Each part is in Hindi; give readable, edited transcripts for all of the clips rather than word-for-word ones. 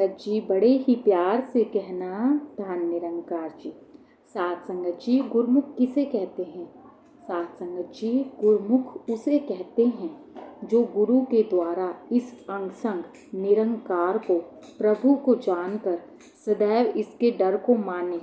संगत जी बड़े ही प्यार से कहना धन निरंकार जी। साध संगत जी गुरमुख किसे कहते हैं? साध संगत जी गुरमुख उसे कहते हैं जो गुरु के द्वारा इस अंगसंग निरंकार को, प्रभु को जानकर सदैव इसके डर को माने,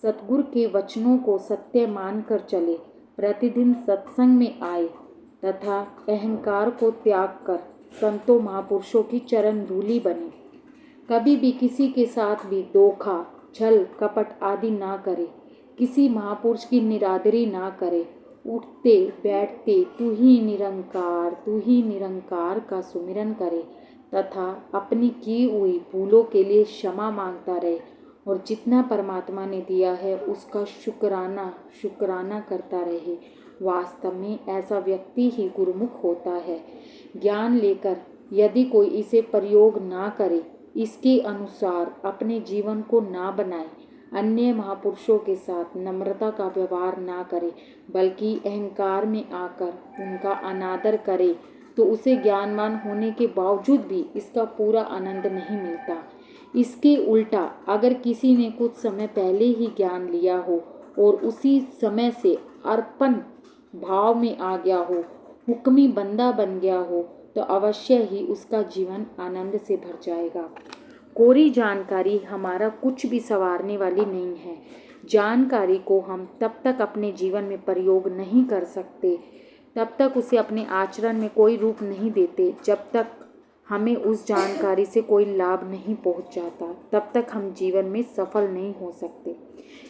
सतगुरु के वचनों को सत्य मानकर चले, प्रतिदिन सत्संग में आए तथा अहंकार को त्याग कर संतों महापुरुषों की चरण धूली बने। कभी भी किसी के साथ भी धोखा, छल, कपट आदि ना करे, किसी महापुरुष की निरादरी ना करे, उठते बैठते तू ही निरंकार का सुमिरन करे तथा अपनी की हुई भूलों के लिए क्षमा मांगता रहे और जितना परमात्मा ने दिया है उसका शुक्राना करता रहे। वास्तव में ऐसा व्यक्ति ही गुरुमुख होता है। ज्ञान लेकर यदि कोई इसे प्रयोग ना करे, इसके अनुसार अपने जीवन को ना बनाए, अन्य महापुरुषों के साथ नम्रता का व्यवहार ना करे, बल्कि अहंकार में आकर उनका अनादर करे, तो उसे ज्ञानवान होने के बावजूद भी इसका पूरा आनंद नहीं मिलता। इसके उल्टा अगर किसी ने कुछ समय पहले ही ज्ञान लिया हो और उसी समय से अर्पण भाव में आ गया हो, हुक्मी बंदा बन गया हो, तो अवश्य ही उसका जीवन आनंद से भर जाएगा। कोरी जानकारी हमारा कुछ भी संवारने वाली नहीं है। जानकारी को हम तब तक अपने जीवन में प्रयोग नहीं कर सकते, तब तक उसे अपने आचरण में कोई रूप नहीं देते, जब तक हमें उस जानकारी से कोई लाभ नहीं पहुंच जाता, तब तक हम जीवन में सफल नहीं हो सकते।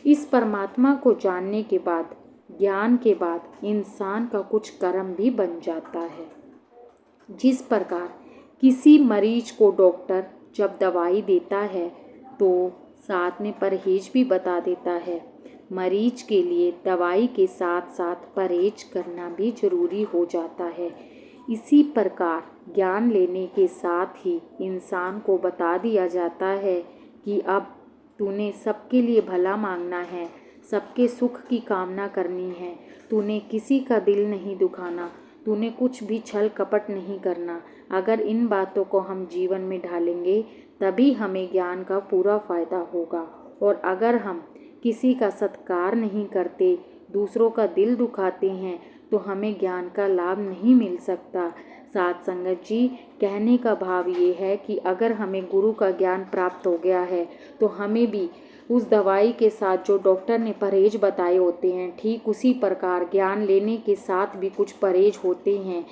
इस परमात्मा को जानने के बाद, ज्ञान के बाद इंसान का कुछ कर्म भी बन जाता है। जिस प्रकार किसी मरीज को डॉक्टर जब दवाई देता है तो साथ में परहेज भी बता देता है, मरीज के लिए दवाई के साथ साथ परहेज करना भी जरूरी हो जाता है। इसी प्रकार ज्ञान लेने के साथ ही इंसान को बता दिया जाता है कि अब तूने सबके लिए भला मांगना है, सबके सुख की कामना करनी है, तूने किसी का दिल नहीं दुखाना, तूने कुछ भी छल कपट नहीं करना। अगर इन बातों को हम जीवन में ढालेंगे तभी हमें ज्ञान का पूरा फायदा होगा। और अगर हम किसी का सत्कार नहीं करते, दूसरों का दिल दुखाते हैं, तो हमें ज्ञान का लाभ नहीं मिल सकता। साथ संगत जी, कहने का भाव ये है कि अगर हमें गुरु का ज्ञान प्राप्त हो गया है तो हमें भी उस दवाई के साथ जो डॉक्टर ने परहेज बताए होते हैं, ठीक उसी प्रकार ज्ञान लेने के साथ भी कुछ परहेज होते हैं।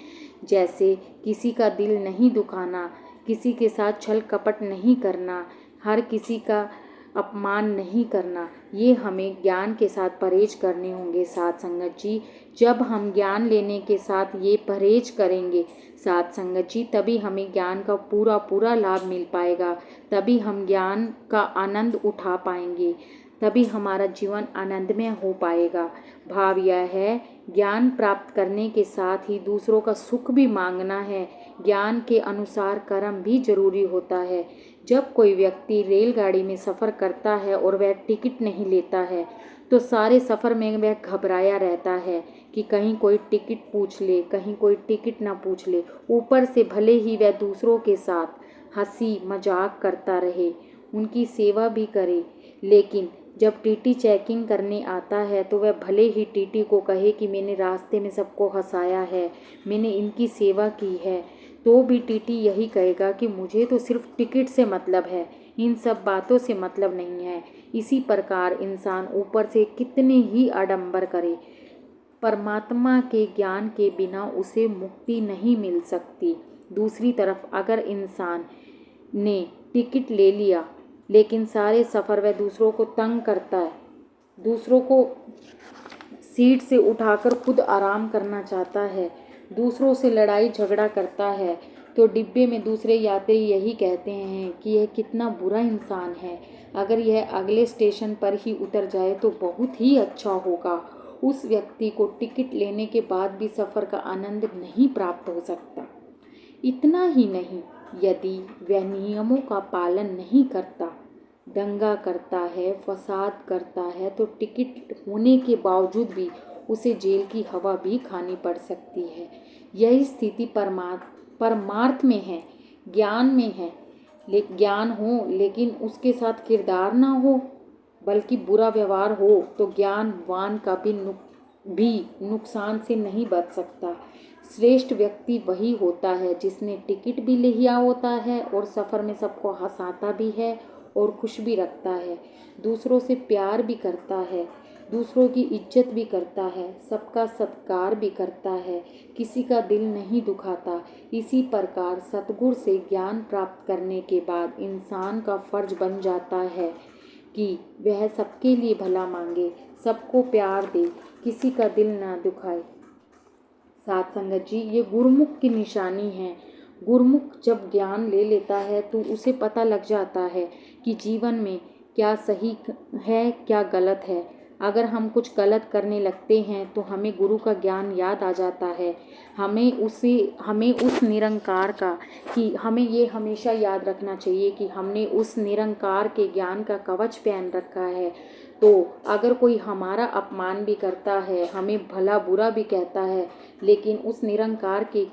जैसे किसी का दिल नहीं दुखाना, किसी के साथ छल कपट नहीं करना, हर किसी का अपमान नहीं करना, ये हमें ज्ञान के साथ परहेज करने होंगे। साथ संगत जी, जब हम ज्ञान लेने के साथ ये परहेज करेंगे साथ संगत जी, तभी हमें ज्ञान का पूरा लाभ मिल पाएगा, तभी हम ज्ञान का आनंद उठा पाएंगे, तभी हमारा जीवन आनंदमय हो पाएगा। भाव यह है, ज्ञान प्राप्त करने के साथ ही दूसरों का सुख भी मांगना है। ज्ञान के अनुसार कर्म भी जरूरी होता है। जब कोई व्यक्ति रेलगाड़ी में सफ़र करता है और वह टिकट नहीं लेता है तो सारे सफ़र में वह घबराया रहता है कि कहीं कोई टिकट पूछ ले, कहीं कोई टिकट ना पूछ ले। ऊपर से भले ही वह दूसरों के साथ हंसी मजाक करता रहे, उनकी सेवा भी करे, लेकिन जब टीटी चेकिंग करने आता है तो वह भले ही टीटी को कहे कि मैंने रास्ते में सबको हंसाया है, मैंने इनकी सेवा की है, तो भी टीटी यही कहेगा कि मुझे तो सिर्फ टिकट से मतलब है, इन सब बातों से मतलब नहीं है। इसी प्रकार इंसान ऊपर से कितने ही आडंबर करे, परमात्मा के ज्ञान के बिना उसे मुक्ति नहीं मिल सकती। दूसरी तरफ अगर इंसान ने टिकट ले लिया लेकिन सारे सफ़र वह दूसरों को तंग करता है, दूसरों को सीट से उठाकर खुद आराम करना चाहता है, दूसरों से लड़ाई झगड़ा करता है, तो डिब्बे में दूसरे यात्री यही कहते हैं कि यह कितना बुरा इंसान है, अगर यह अगले स्टेशन पर ही उतर जाए तो बहुत ही अच्छा होगा। उस व्यक्ति को टिकट लेने के बाद भी सफ़र का आनंद नहीं प्राप्त हो सकता। इतना ही नहीं, यदि वह नियमों का पालन नहीं करता, दंगा करता है, फसाद करता है, तो टिकट होने के बावजूद भी उसे जेल की हवा भी खानी पड़ सकती है। यही स्थिति परमार्थ में है, ज्ञान में है। ज्ञान हो लेकिन उसके साथ किरदार ना हो, बल्कि बुरा व्यवहार हो, तो ज्ञानवान का भी नुकसान से नहीं बच सकता। श्रेष्ठ व्यक्ति वही होता है जिसने टिकट भी लिया होता है और सफ़र में सबको हंसाता भी है और खुश भी रखता है, दूसरों से प्यार भी करता है, दूसरों की इज्जत भी करता है, सबका सत्कार भी करता है, किसी का दिल नहीं दुखाता। इसी प्रकार सतगुरु से ज्ञान प्राप्त करने के बाद इंसान का फर्ज बन जाता है कि वह सबके लिए भला मांगे, सबको प्यार दे, किसी का दिल ना दुखाए। साथ संगत जी, ये गुरुमुख की निशानी है। गुरुमुख जब ज्ञान ले लेता है तो उसे पता लग जाता है कि जीवन में क्या सही है क्या गलत है। अगर हम कुछ गलत करने लगते हैं तो हमें गुरु का ज्ञान याद आ जाता है। हमें उस निरंकार का कि हमें ये हमेशा याद रखना चाहिए कि हमने उस निरंकार के ज्ञान का कवच पहन रखा है। तो अगर कोई हमारा अपमान भी करता है, हमें भला बुरा भी कहता है, लेकिन इस निरंकार के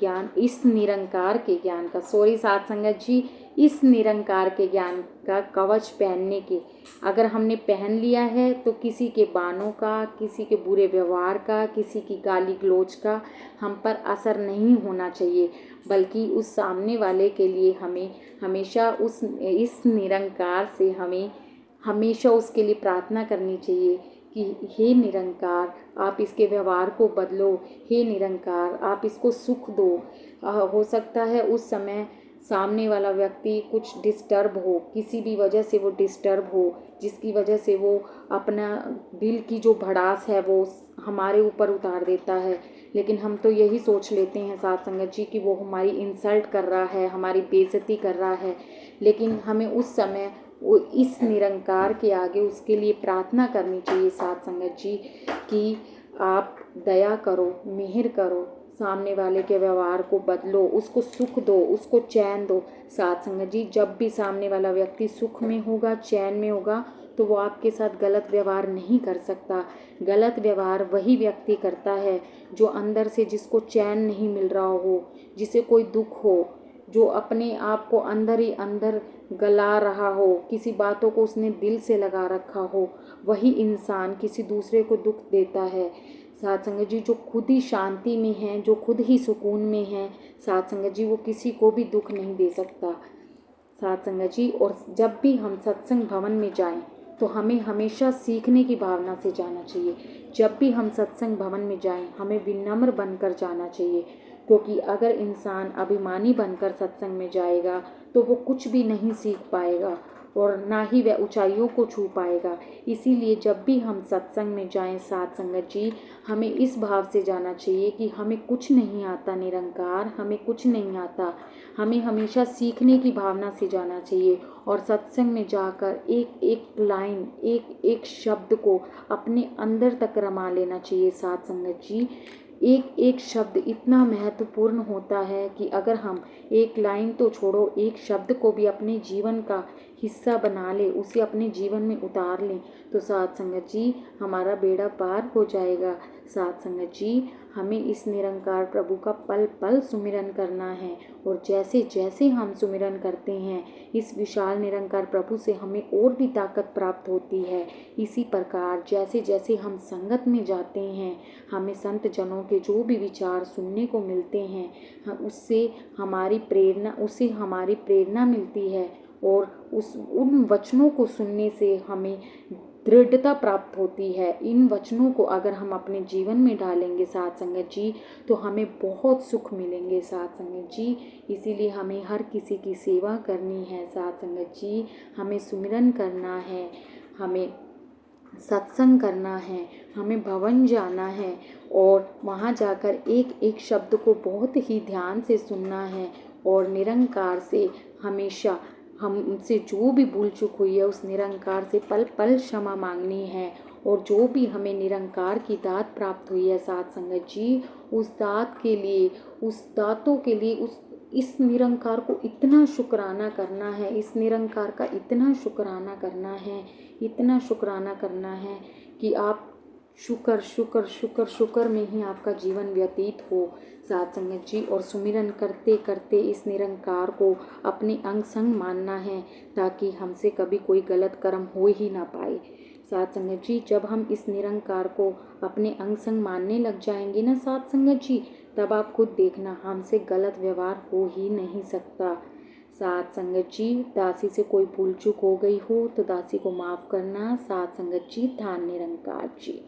ज्ञान का कवच पहनने के अगर हमने पहन लिया है तो किसी के बानों का, किसी के बुरे व्यवहार का, किसी की गाली गलौज का हम पर असर नहीं होना चाहिए, बल्कि उस सामने वाले के लिए हमें हमेशा इस निरंकार से हमें हमेशा उसके लिए प्रार्थना करनी चाहिए कि हे निरंकार, आप इसके व्यवहार को बदलो, हे निरंकार, आप इसको सुख दो। हो सकता है उस समय सामने वाला व्यक्ति कुछ डिस्टर्ब हो, किसी भी वजह से वो डिस्टर्ब हो, जिसकी वजह से वो अपना दिल की जो भड़ास है वो हमारे ऊपर उतार देता है। लेकिन हम तो यही सोच लेते हैं साथ संगत जी कि वो हमारी इंसल्ट कर रहा है, हमारी बेइज्जती कर रहा है। लेकिन हमें उस समय वो इस निरंकार के आगे उसके लिए प्रार्थना करनी चाहिए साथ संगत जी कि आप दया करो, मेहर करो, सामने वाले के व्यवहार को बदलो, उसको सुख दो, उसको चैन दो। साथ संगत जी, जब भी सामने वाला व्यक्ति सुख में होगा, चैन में होगा, तो वो आपके साथ गलत व्यवहार नहीं कर सकता। गलत व्यवहार वही व्यक्ति करता है जो अंदर से, जिसको चैन नहीं मिल रहा हो, जिसे कोई दुख हो, जो अपने आप को अंदर ही अंदर गला रहा हो, किसी बातों को उसने दिल से लगा रखा हो, वही इंसान किसी दूसरे को दुख देता है। साथ संगत जी, जो खुद ही शांति में है, जो खुद ही सुकून में है, साथ संगत जी, वो किसी को भी दुख नहीं दे सकता। साथ संगत जी, और जब भी हम सत्संग भवन में जाएं तो हमें हमेशा सीखने की भावना से जाना चाहिए। जब भी हम सत्संग भवन में जाएं हमें विनम्र बनकर जाना चाहिए, क्योंकि अगर इंसान अभिमानी बनकर सत्संग में जाएगा तो वो कुछ भी नहीं सीख पाएगा और ना ही वह ऊंचाइयों को छू पाएगा। इसीलिए जब भी हम सत्संग में जाएं साथ संगत जी, हमें इस भाव से जाना चाहिए कि हमें कुछ नहीं आता निरंकार, हमें कुछ नहीं आता। हमें हमेशा सीखने की भावना से जाना चाहिए और सत्संग में जाकर एक एक लाइन, एक एक शब्द को अपने अंदर तक रमा लेना चाहिए साथ संगत जी। एक एक शब्द इतना महत्वपूर्ण होता है कि अगर हम एक लाइन तो छोड़ो, एक शब्द को भी अपने जीवन का हिस्सा बना ले, उसे अपने जीवन में उतार लें, तो साथ संगत जी हमारा बेड़ा पार हो जाएगा। साथ संगत जी, हमें इस निरंकार प्रभु का पल पल सुमिरन करना है और जैसे जैसे हम सुमिरन करते हैं इस विशाल निरंकार प्रभु से हमें और भी ताकत प्राप्त होती है। इसी प्रकार जैसे जैसे हम संगत में जाते हैं, हमें संत जनों के जो भी विचार सुनने को मिलते हैं उससे हमारी प्रेरणा मिलती है और उन वचनों को सुनने से हमें दृढ़ता प्राप्त होती है। इन वचनों को अगर हम अपने जीवन में डालेंगे साथ संगत जी, तो हमें बहुत सुख मिलेंगे साथ संगत जी। इसीलिए हमें हर किसी की सेवा करनी है साथ संगत जी, हमें सुमिरन करना है, हमें सत्संग करना है, हमें भवन जाना है और वहाँ जाकर एक एक शब्द को बहुत ही ध्यान से सुनना है और निरंकार से हमेशा हमसे जो भी भूल चूक हुई है उस निरंकार से पल पल क्षमा मांगनी है। और जो भी हमें निरंकार की दात प्राप्त हुई है साथ संगत जी, उस दात के लिए, उस दातों के लिए इस निरंकार को इतना शुक्राना करना है, इस निरंकार का इतना शुक्राना करना है, इतना शुक्राना करना है कि आप शुक्र शुक्र शुक्र शुक्र में ही आपका जीवन व्यतीत हो साथ संगत जी। और सुमिरन करते करते इस निरंकार को अपने अंग संग मानना है, ताकि हमसे कभी कोई गलत कर्म हो ही ना पाए। साथ संगत जी, जब हम इस निरंकार को अपने अंग संग मानने लग जाएंगे ना साथ संगत जी, तब आप खुद देखना हमसे गलत व्यवहार हो ही नहीं सकता। साथ संगत जी, दासी से कोई भूल चूक हो गई हो तो दासी को माफ़ करना। साथ संगत जी, धान निरंकार जी।